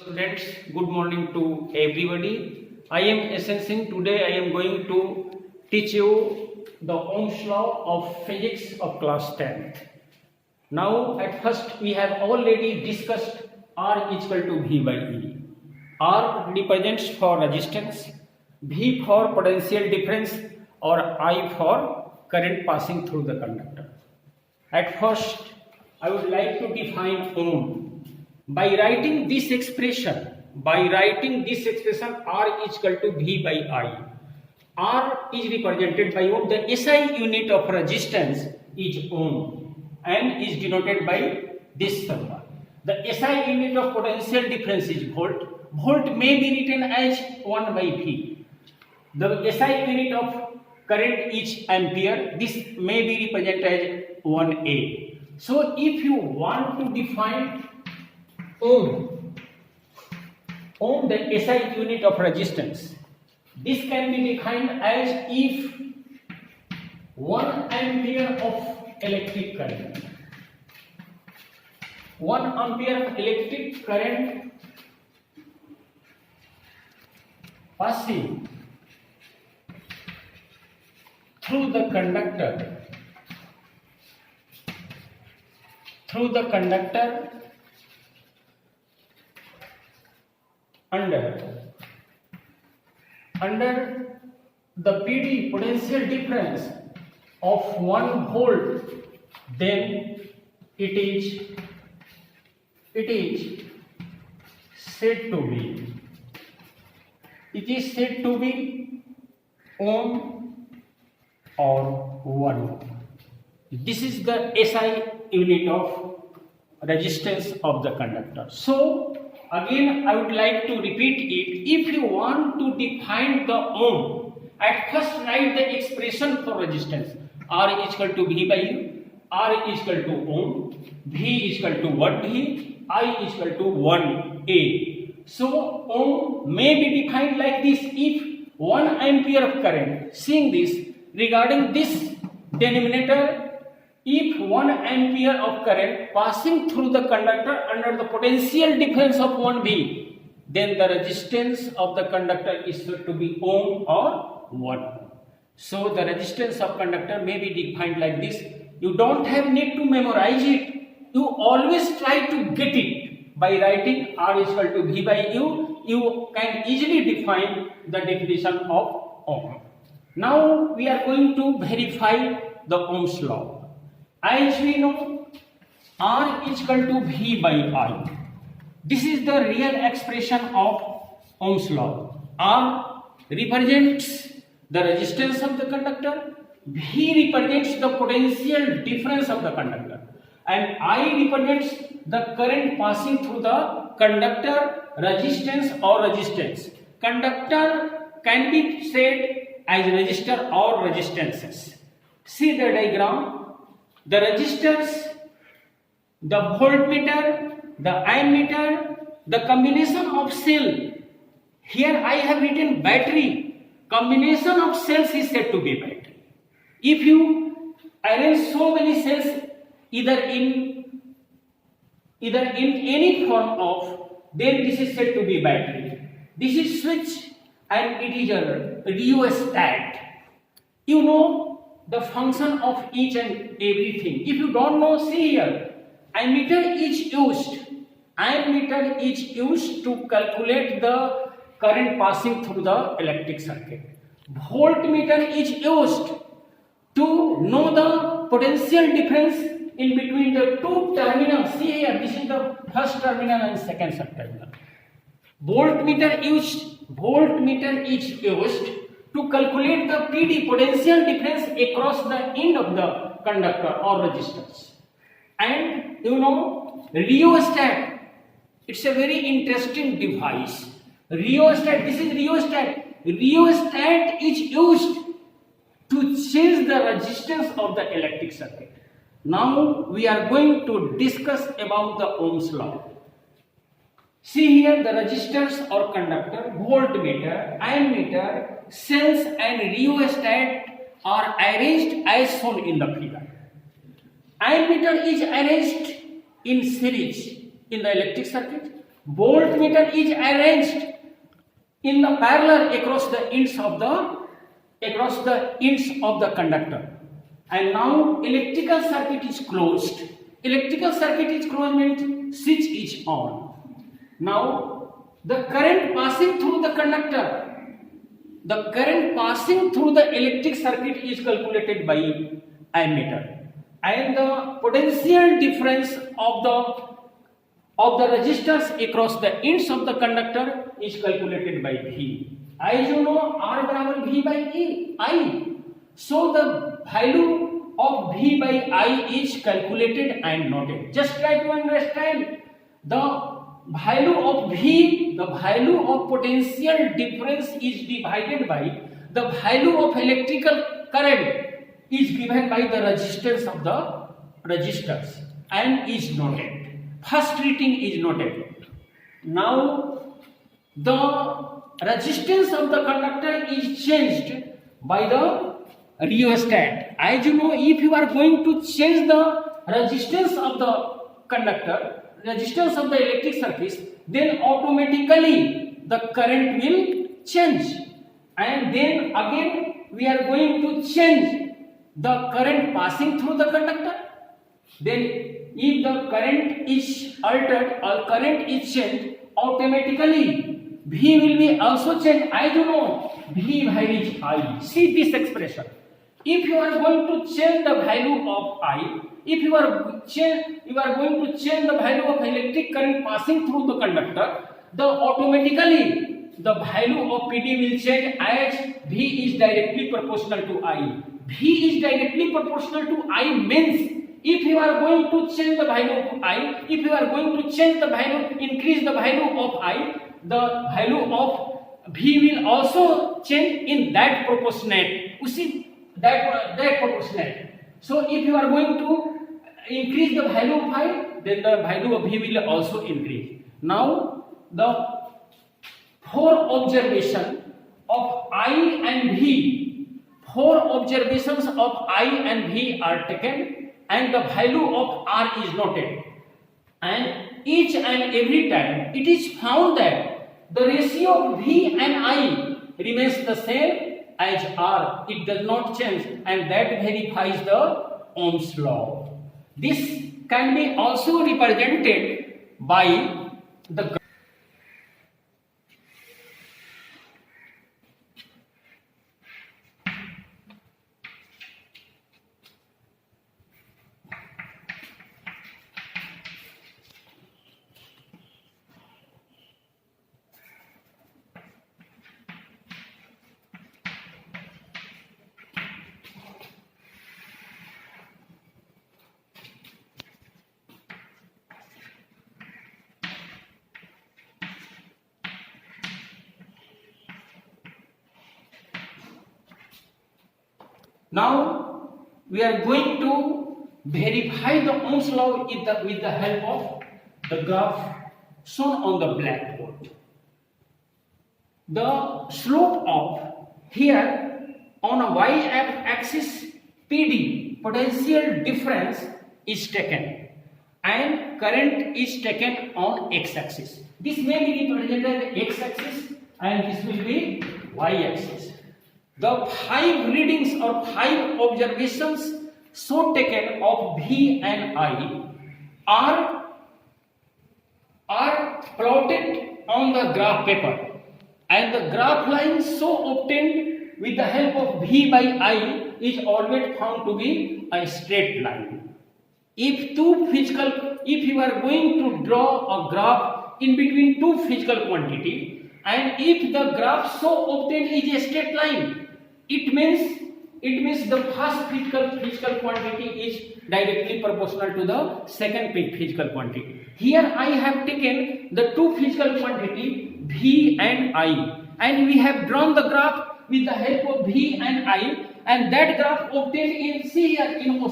Students, good morning to everybody. I am SN Singh. Today I am going to teach you the Ohm's law of physics of class 10th. Now at first we have already discussed R is equal to V by E. R represents for resistance, V for potential difference or I for current passing through the conductor. At first I would like to define Ohm. By writing this expression, R is equal to V by I. R is represented by Ohm. The SI unit of resistance is Ohm and is denoted by this symbol. The SI unit of potential difference is volt. Volt may be written as 1 by V. The SI unit of current is ampere. This may be represented as 1A. So if you want to define Ohm, the SI unit of resistance, this can be defined as if 1 ampere of electric current, 1 ampere of electric current passing through the conductor under the PD potential difference of 1 volt, then it is said to be Ohm or 1. This is the SI unit of resistance of the conductor. So again I would like to repeat it. If you want to define the Ohm, at first write the expression for resistance. R is equal to V by U, R is equal to Ohm, V is equal to 1V, I is equal to 1A. So Ohm may be defined like this. If 1 ampere of current, seeing this, regarding this denominator, if 1 ampere of current passing through the conductor under the potential difference of 1V, then the resistance of the conductor is said to be Ohm or 1. So the resistance of conductor may be defined like this. You don't have need to memorize it. You always try to get it by writing R is equal to V by U. You can easily define the definition of Ohm. Now we are going to verify the Ohm's law. As we know, R is equal to V by I. This is the real expression of Ohm's law. R represents the resistance of the conductor, V represents the potential difference of the conductor, and I represents the current passing through the conductor resistance or resistance. Conductor can be said as resistor or resistances. See the diagram. The resistors, the voltmeter, the ammeter, the combination of cell. Here I have written battery. Combination of cells is said to be battery. If you arrange so many cells either in any form of, then this is said to be battery. This is switch and it is a rheostat. You know the function of each and everything. If you don't know, see here. Ammeter is used to calculate the current passing through the electric circuit. Voltmeter is used to know the potential difference in between the two terminals. See here, this is the first terminal and second terminal. Voltmeter is used to calculate the PD potential difference across the end of the conductor or resistors. And you know, rheostat, it's a very interesting device. Rheostat, this is rheostat. Rheostat is used to change the resistance of the electric circuit. Now we are going to discuss about the Ohm's law. See here the resistors or conductor, voltmeter, ammeter, cells and rheostat are arranged as shown in the figure. Ammeter is arranged in series in the electric circuit. Voltmeter is arranged in the parallel across the ends of the conductor. And now electrical circuit is closed. Electrical circuit is closed means switch is on. Now the current passing through the conductor, the current passing through the electric circuit is calculated by ammeter, and the potential difference of the resistors across the ends of the conductor is calculated by V. As you know, R बराबर V by I. So the value of V by I is calculated and noted. Just try to understand the value of V, the value of potential difference is divided by the value of electrical current is given by the resistance of the resistors and is noted. First reading is noted. Now the resistance of the conductor is changed by the rheostat. As you know, if you are going to change the resistance of the conductor, resistance of the electric circuit, then automatically the current will change, and then again we are going to change the current passing through the conductor. Then if the current is altered or current is changed, automatically V will be also changed. I don't know, V value is I. See this expression. If you are going to change the value of I, if you are going to change the value of electric current passing through the conductor, the automatically the value of PD will change as V is directly proportional to I. V is directly proportional to I means if you are going to change the value of I, if you are going to change the value, increase the value of I, the value of V will also change in that proportionate. You see that proportionate. So if you are going to increase the value of I, then the value of V will also increase. Now the four observations of I and V, four observations of I and V are taken, and the value of R is noted. And each and every time it is found that the ratio of V and I remains the same as R. It does not change, and that verifies the Ohm's law. This can be also represented by the Now we are going to verify the Ohm's law with the help of the graph shown on the blackboard. The slope of here on a y-axis PD, potential difference, is taken, and current is taken on x-axis. This may be represented as x-axis and this will be y-axis. The 5 readings or 5 observations so taken of V and I are plotted on the graph paper, and the graph line so obtained with the help of V by I is always found to be a straight line. If you are going to draw a graph in between two physical quantity, and if the graph so obtained is a straight line, it means the first physical quantity is directly proportional to the second physical quantity. Here I have taken the two physical quantity V and I, and we have drawn the graph with the help of V and I, and that graph obtained in, see here, in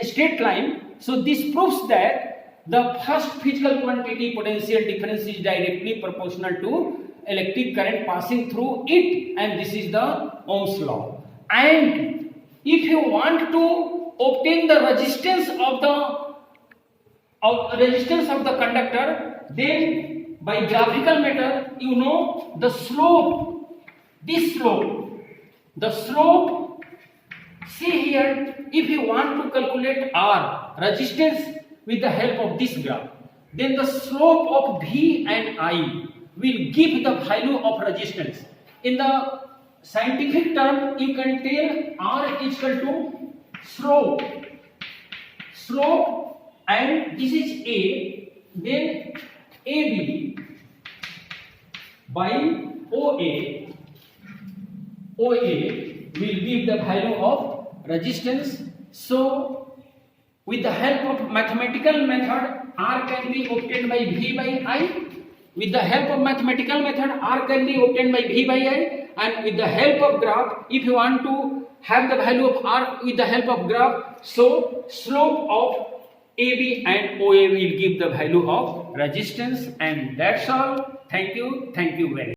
a straight line. So this proves that the first physical quantity potential difference is directly proportional to electric current passing through it, and this is the Ohm's law. And if you want to obtain the resistance of the conductor, then by graphical method, you know the slope, this slope, the slope. See here, if you want to calculate R, resistance, with the help of this graph, then the slope of V and I will give the value of resistance. In the scientific term, you can tell R is equal to slope, and this is A, then AB by OA will give the value of resistance. So with the help of mathematical method, R can be obtained by V by I. With the help of mathematical method, R can be obtained by V by I. And with the help of graph, if you want to have the value of R with the help of graph, so slope of AB and OA will give the value of resistance. And that's all. Thank you very much.